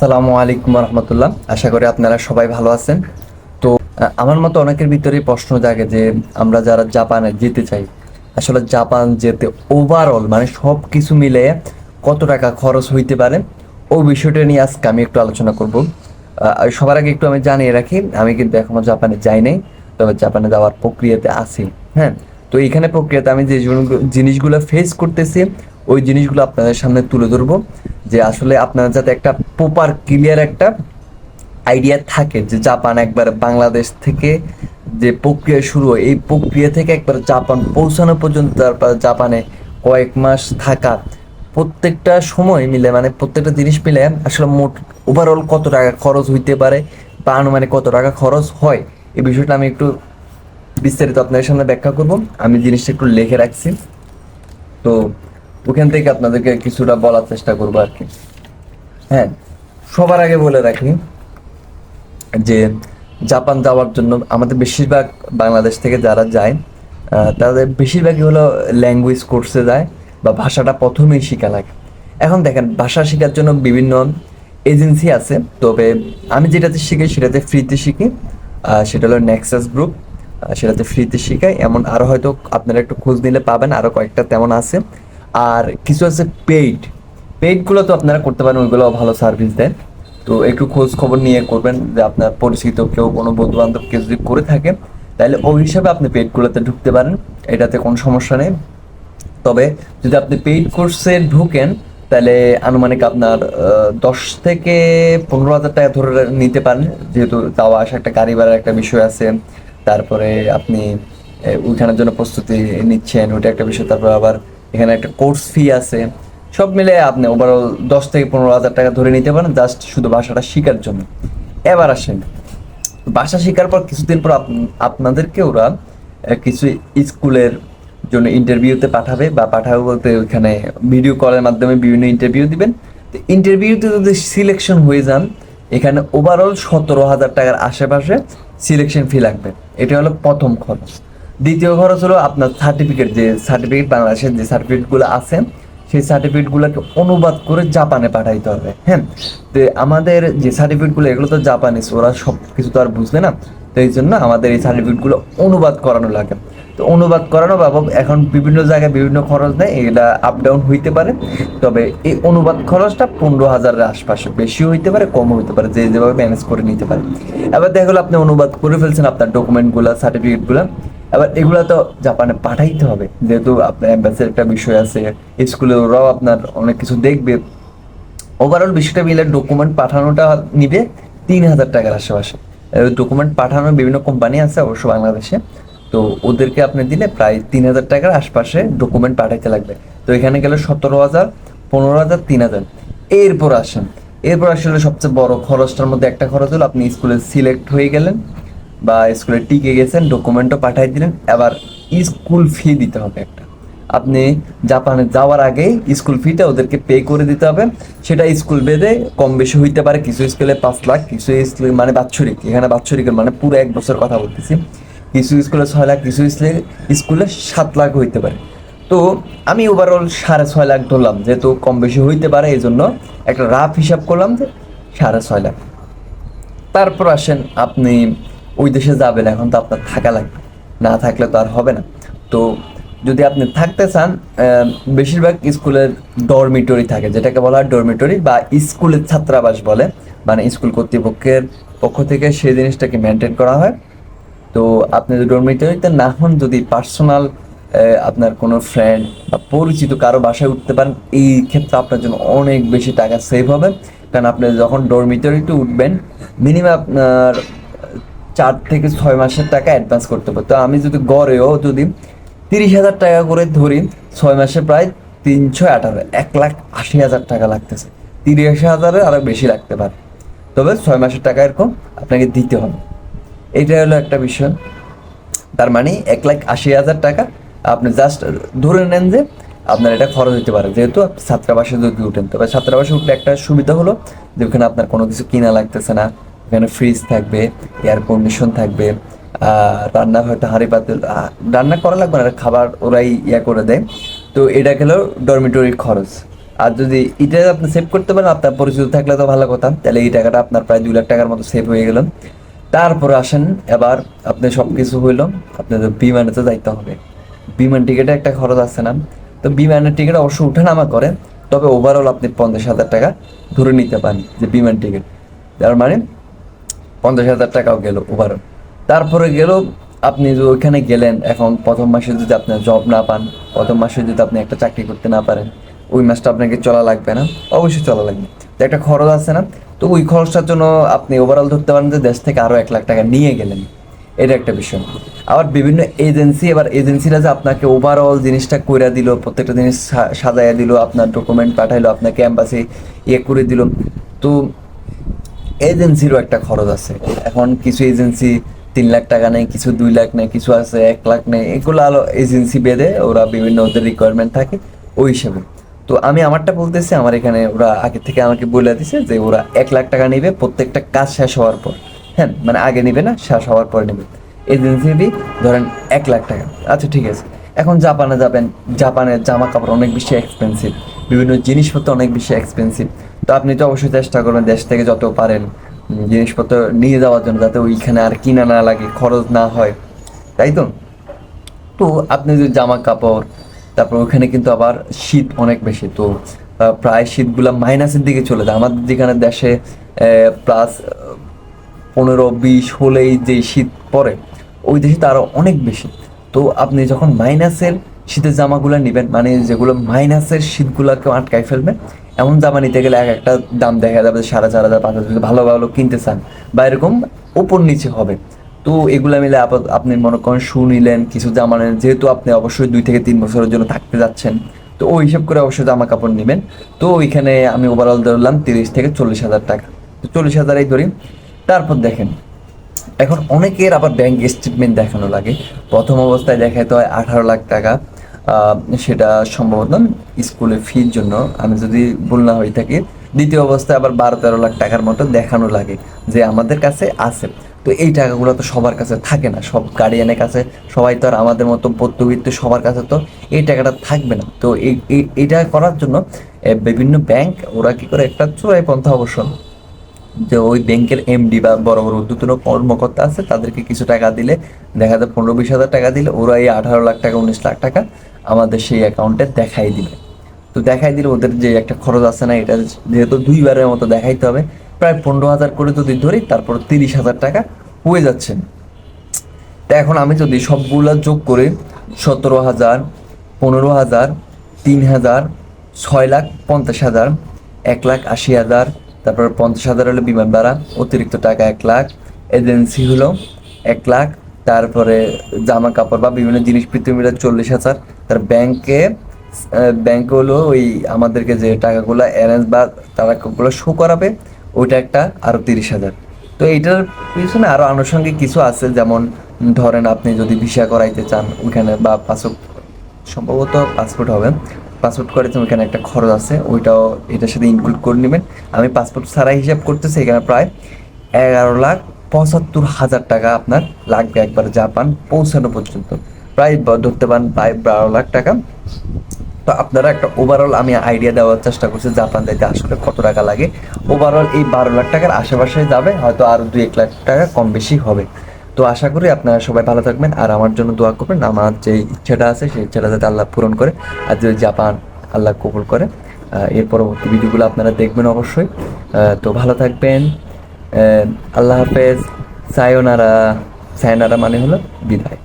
আসসালামু আলাইকুম রহমতুল্লাহ। আশা করি আপনারা সবাই ভালো আছেন। তো আমার মতো অনেকের ভিতরে প্রশ্ন জাগে যে আমরা যারা জাপানে যেতে চাই, আসলে জাপান যেতে ওভারঅল মানে সব কিছু মিলে কত টাকা খরচ হইতে পারে, ওই বিষয়টা নিয়ে আজকে আমি একটু আলোচনা করব। সবার আগে একটু আমি জানিয়ে রাখি, আমি কিন্তু এখনো জাপানে যাই নাই, তবে জাপানে যাওয়ার প্রক্রিয়াতে আছি। হ্যাঁ, তো এইখানে প্রক্রিয়াতে আমি যে জিনিসগুলো ফেস করতেছি, ওই জিনিসগুলো আপনাদের সামনে তুলে ধরবো, যে আসলে আপনারা যাতে একটা প্রপার ক্লিয়ার একটা আইডিয়া থাকে যে জাপান একবার বাংলাদেশ থেকে যে প্রক্রিয়া শুরু হয়, এই প্রক্রিয়া থেকে একবার জাপান পৌঁছানো পর্যন্ত, তারপর জাপানে কয়েক মাস থাকা, প্রত্যেকটা সময় মিলে মানে প্রত্যেকটা জিনিস মিলে আসলে মোট ওভারঅল কত টাকা খরচ হইতে পারে বা আনুমানিক কত টাকা খরচ হয়, এই বিষয়টা আমি একটু বিস্তারিত আপনাদের সামনে ব্যাখ্যা করব। আমি জিনিসটা একটু লিখে রাখছি, তো ওখান থেকে আপনাদেরকে কিছুটা বলার চেষ্টা করবো আর কি। হ্যাঁ, সবার আগে বলে রাখি যে জাপান যাওয়ার জন্য আমাদের বেশিরভাগ বাংলাদেশ থেকে যারা যায়, তাদের বেশিরভাগই হলো ল্যাঙ্গুয়েজ কোর্সে যায় বা ভাষাটা প্রথমেই শেখা লাগে। এখন দেখেন, ভাষা শেখার জন্য বিভিন্ন এজেন্সি আছে, তবে আমি যেটাতে শিখি সেটাতে ফ্রিতে শিখি। সেটা হলো নেক্সাস গ্রুপ, সেটাতে ফ্রিতে শেখায়। এমন আরও হয়তো আপনারা একটু খোঁজ নিলে পাবেন, আরও কয়েকটা তেমন আছে। আর কিছু আছে পেইডগুলো তো আপনারা করতে পারেন, ওইগুলো ভালো সার্ভিস দেয়। তো একটু খোঁজ খবর নিয়ে করবেন যে আপনার পরিচিত কেউ, কোনো বন্ধু বান্ধব কেউ যদি করে থাকে, তাহলে ওই হিসাবে আপনি পেইডগুলোতে ঢুকতে পারেন, এটাতে কোনো সমস্যা নেই। তবে যদি আপনি পেইড কোর্সে ঢুকেন, তাহলে আনুমানিক আপনার 10 থেকে 15 হাজার টাকা ধরে নিতে পারেন, যেহেতু যাওয়া আসা একটা গাড়ি ভাড়ার একটা বিষয় আছে। তারপরে আপনি ওইখানের জন্য প্রস্তুতি নিচ্ছেন, ওইটা একটা বিষয়। তারপর আবার এখানে একটা কোর্স ফি আছে। সব মিলে আপনি ওভারঅল 10 থেকে 15 হাজার টাকা ধরে নিতে পারেন, জাস্ট শুধু ভাষাটা শেখার জন্য। এবার আসেন, ভাষা শেখার পর কিছুদিন পর আপনাদেরকে ওরা কিছু স্কুলের জন্য ইন্টারভিউতে পাঠাবে, বা পাঠাবে বলতে ওইখানে ভিডিও কলের মাধ্যমে বিভিন্ন ইন্টারভিউ দিবেন। তো ইন্টারভিউতে যদি সিলেকশন হয়ে যান, এখানে ওভারঅল 17 হাজার টাকার আশেপাশে সিলেকশন ফি লাগবে। এটা হলো প্রথম খরচ। দ্বিতীয় খরচ হলো আপনার সার্টিফিকেট, যে সার্টিফিকেট বাংলাদেশের যে সার্টিফিকেটগুলো আছে, সেই সার্টিফিকেটগুলোকে অনুবাদ করে জাপানে পাঠাইতে হবে। হ্যাঁ, তো আমাদের যে সার্টিফিকেটগুলো, এগুলো তো জাপানিজ, ওরা সব কিছু তো আর বুঝবে না। তো এই জন্য আমাদের এই সার্টিফিকেটগুলো অনুবাদ করানো লাগে। তো অনুবাদ করানো বাবদ এখন বিভিন্ন জায়গায় বিভিন্ন খরচ নেয়, এটা আপ ডাউন হইতে পারে। তবে এই অনুবাদ খরচটা 15 হাজারের আশপাশে, বেশিও হইতে পারে, কমও হইতে পারে, যে যেভাবে ম্যানেজ করে নিতে পারে। এবার দেখা গেলো আপনি অনুবাদ করে ফেলছেন আপনার ডকুমেন্টগুলো, সার্টিফিকেটগুলো, এবার এগুলো তো জাপানে পাঠাইতে হবে, যেহেতু আপনার অ্যাম্বাসির একটা বিষয় আছে, স্কুলে ওরাও আপনার অনেক কিছু দেখবে। ওভারঅল বিষয়টা মিলে ডকুমেন্ট পাঠানোটা নিবে 3 হাজার টাকার আশেপাশে। ডকুমেন্ট পাঠানোর বিভিন্ন কোম্পানি আছে অবশ্য বাংলাদেশে, তো ওদেরকে আপনি দিলে প্রায় 3 হাজার টাকার আশপাশে ডকুমেন্ট পাঠাইতে লাগবে। তো এখানে গেলে 17 হাজার, 15 হাজার, 3 হাজার। এরপর আসলে সবচেয়ে বড় খরচটার মধ্যে একটা খরচ হলো, আপনি স্কুলে সিলেক্ট হয়ে গেলেন বা স্কুলে টিকে গেছেন, ডকুমেন্টও পাঠাই দিলেন, এবার স্কুল ফি দিতে হবে একটা। আপনি জাপানে যাওয়ার আগে স্কুল ফিটা ওদেরকে পে করে দিতে হবে। সেটা স্কুল ভেদে কম বেশি হইতে পারে, কিছু স্কুলে 5 লাখ, কিছু স্কুলে মানে বাৎসরিক, এখানে বাৎসরিকের মানে পুরো 1 বছর কথা বলতেছি, কিছু স্কুলে 6 লাখ, কিছু স্কুলে 7 লাখ হইতে পারে। তো আমি ওভারঅল 6.5 লাখ ধরলাম, যেহেতু কম বেশি হইতে পারে, এই জন্য একটা রাফ হিসাব করলাম যে 6.5 লাখ। তারপর আসেন, আপনি ওই দেশে যাবেন, এখন তো আপনার থাকা লাগবে, না থাকলে তো আর হবে না। তো যদি আপনি থাকতে চান, বেশিরভাগ স্কুলের ডরমিটরি থাকে, যেটাকে বলা হয় ডরমিটরি বা স্কুলের ছাত্রাবাস বলে, মানে স্কুল কর্তৃপক্ষের পক্ষ থেকে সেই জিনিসটাকে মেনটেন করা হয়। তো আপনি যদি ডরমিটরিতে না হন, যদি পার্সোনাল আপনার কোনো ফ্রেন্ড বা পরিচিত কারো বাসায় উঠতে পারেন, এই ক্ষেত্রে আপনার জন্য অনেক বেশি টাকা সেভ হবে। কারণ আপনি যখন ডরমিটরিতে উঠবেন, মিনিমাম আপনার 4 থেকে 6 মাসের টাকা অ্যাডভান্স করতে হবে। তো আমি যদি গড়েও যদি 30 হাজার টাকা করে ধরি, 6 মাসে প্রায় 318, 1,80,000 টাকা লাগতেছে। 30 হাজারের আরও বেশি লাগতে পারে, তবে 6 মাসের টাকা এরকম আপনাকে দিতে হবে। এইটা হলো একটা বিষয়। তার মানে 1,80,000 টাকা আপনি জাস্ট ধরে নেন যে আপনার এটা খরচ হতে পারে, যেহেতু আপনি ছাত্রাবাসে যদি উঠেন। তবে ছাত্রাবাসে উঠলে একটা সুবিধা হলো যে ওখানে আপনার কোনো কিছু কিনা লাগতেছে না, ওখানে ফ্রিজ থাকবে, এয়ার কন্ডিশন থাকবে, রান্নার হয়তো হাঁড়ি পাতিল রান্না করা লাগবে না, খাবার ওরাই করে দেয়। তো এটা গেল ডরমিটরির খরচ। আর যদি এটা আপনি সেভ করতে পারেন, আপনার পরিচিত থাকলে তো ভালো কথা, তাহলে এই টাকাটা আপনার প্রায় 2 লাখ টাকার মতো সেভ হয়ে গেল। তারপরে আসেন এবার আপনি সব কিছু হইল, আপনাদের বিমানে তো যাইতে হবে, বিমান টিকিটে একটা খরচ আছে না? তো বিমানের টিকিট অবশ্য উঠানামা করে, তবে ওভারঅল আপনি 50,000 টাকা ধরে নিতে পারেন যে বিমান টিকিট, তার মানে 50,000 টাকাও গেল ওভারঅল। তারপরে গেল আপনি যে ওইখানে গেলেন, এখন প্রথম মাসে যদি আপনার জব না পান, প্রথম মাসে যদি আপনি একটা চাকরি করতে না পারেন, ওই মাসটা আপনাকে চলা লাগবে না? অবশ্যই চলা লাগবে, তো একটা খরচ আছে না? তো ওই খরচটার জন্য আপনি ওভারঅল ধরতে পারেন যে দেশ থেকে আরও 1 লাখ টাকা নিয়ে গেলেন, এটা একটা বিষয়। আবার বিভিন্ন এজেন্সি, এবার এজেন্সিরা যে আপনাকে ওভারঅল জিনিসটা কইরা দিল, প্রত্যেকটা জিনিস সাজাইয়া দিল, আপনার ডকুমেন্ট পাঠাইলো, আপনাকে অ্যাম্বাসি করে দিল, তো এজেন্সিরও একটা খরচ আছে। এখন কিছু এজেন্সি 3 লাখ টাকা নেয়, কিছু 2 লাখ নেয়, কিছু আছে 1 লাখ নেয়, এগুলো আলো এজেন্সি বেঁধে ওরা বিভিন্ন ওদের রিকোয়ারমেন্ট থাকে ওই হিসাবে। তো আমি আমারটা বলতেছি, আমার এখানে ওরা আগে থেকে আমাকে বলে দিছে যে ওরা 1 লাখ টাকা নেবে প্রত্যেকটা কাজ শেষ হওয়ার পর। হ্যাঁ, মানে আগে নেবে না, শেষ হওয়ার পর নেবে। এজেন্সি ফি ধরেন 1 লাখ টাকা, আচ্ছা ঠিক আছে। এখন জাপানে যাবেন, জাপানের জামা কাপড় অনেক বেশি এক্সপেন্সিভ, বিভিন্ন জিনিসপত্র অনেক বেশি এক্সপেন্সিভ। তো আপনি তো অবশ্যই চেষ্টা করবেন দেশ থেকে যত পারেন জিনিসপত্র নিয়ে যাওয়ার জন্য, যাতে ওইখানে আর কিনা না লাগে, খরচ না হয়, তাই তো? তো আপনি যদি জামা কাপড়, তারপর ওখানে কিন্তু আবার শীত অনেক বেশি, তো প্রায় শীতগুলা মাইনাসের দিকে চলে যায়। আমাদের যেখানে দেশে প্লাস 15-20 হলেই যে শীত পড়ে, ওই দেশে তো আরও অনেক বেশি। তো আপনি যখন মাইনাসের শীতের জামাগুলো নেবেন, মানে যেগুলো মাইনাসের শীতগুলোকেও আটকায় ফেলবে, এমন জামা নিতে গেলে এক একটা দাম দেখা যাবে 4,500 5,000, যদি ভালো ভালো কিনতে চান, বা এরকম উপর নিচে হবে। তো এগুলা মিলে আপনি মনে করেন শু নিলেন, কিছু জামা নেন, যেহেতু আপনি অবশ্যই 2 থেকে 3 বছরের জন্য থাকতে যাচ্ছেন, তো ওই হিসাব করে অবশ্যই জামা কাপড় নেবেন। তো ওইখানে আমি ওভারঅল ধরলাম 30 থেকে 40 হাজার টাকা, তো 40,000এই ধরি। তারপর দেখেন, এখন অনেকের আবার ব্যাংক স্টেটমেন্ট দেখানো লাগে। প্রথম অবস্থায় দেখাতে হয় 18 লাখ টাকা, সেটা সম্ভবত স্কুলের ফির জন্য, আমি যদি ভুল না হয়ে থাকি। দ্বিতীয় অবস্থায় আবার 12-13 লাখ টাকার মতো দেখানো লাগে যে আমাদের কাছে আছে। তো এই টাকাগুলো তো সবার কাছে থাকে না, সব গার্ডিয়ানের কাছে, সবাই তো আর আমাদের মতো মধ্যবিত্ত, সবার কাছে তো এই টাকাটা থাকবে না। তো এইটা করার জন্য বিভিন্ন ব্যাংক ওরা কি করে, একটা চোরাই পন্থা অবশ্য, যে ওই ব্যাংকের এমডি বা বড় বড় ঊর্ধ্বতন কর্মকর্তা আছে, তাদেরকে কিছু টাকা দিলে, দেখা যায় 15-20 হাজার টাকা দিলে ওরা এই 18 লাখ টাকা 19 লাখ টাকা আমাদের সেই অ্যাকাউন্টে দেখাই দিবে। তো দেখাই দিলে ওদের যে একটা খরচ আছে না, এটা যেহেতু 2বারের মতো দেখাইতে হবে, প্রায় 15,000 করে যদি ধরি, তারপর 30,000 টাকা হয়ে যাচ্ছে। তা এখন আমি যদি সবগুলা যোগ করে 17,000, 15,000, 3,000, 6,50,000, 1,80,000, তারপর 50,000 হলো বিমান ভাড়া, অতিরিক্ত টাকা 1 লাখ, এজেন্সি হলো 1 লাখ, তারপরে জামা কাপড় বা বিভিন্ন জিনিসপত্র মিলে 40,000, তার ব্যাংকে হলো ওই আমাদেরকে যে টাকাগুলো অ্যারেঞ্জ বা টাকাগুলো শো করাবে, ওইটা একটা আরও 30,000। তো এইটার পিছনে আরও আনুষঙ্গিক কিছু আছে, যেমন ধরেন আপনি যদি ভিসা করাইতে চান ওইখানে, বা পাসপোর্ট, সম্ভবত পাসপোর্ট হবে, পাসপোর্ট করাইতে ওইখানে একটা খরচ আছে, ওইটাও এটার সাথে ইনক্লুড করে নেবেন। আমি পাসপোর্ট ছাড়াই হিসাব করতেছি, এখানে প্রায় 11,75,000 টাকা আপনার লাগবে একবার জাপান পৌঁছানো পর্যন্ত, প্রায় ধরতে পারেন প্রায় 12 লাখ টাকা। তো আপনারা একটা ওভারঅল আমি আইডিয়া দেওয়ার চেষ্টা করছি জাপান যাইতে আসলে কত টাকা লাগে। ওভারঅল এই 12 লাখ টাকার আশেপাশে যাবে, হয়তো আরও 2-1 লাখ টাকা কম বেশি হবে। তো আশা করি আপনারা সবাই ভালো থাকবেন, আর আমার জন্য দোয়া করবেন, আমার যে ইচ্ছাটা আছে সেই ইচ্ছাটা যাতে আল্লাহ পূরণ করে, আর যদি জাপান আল্লাহ কবুল করে। এর পরবর্তী ভিডিওগুলো আপনারা দেখবেন অবশ্যই। তো ভালো থাকবেন, আল্লাহ হাফেজ, সায়োনারা। সায়োনারা মানে হলো বিদায়।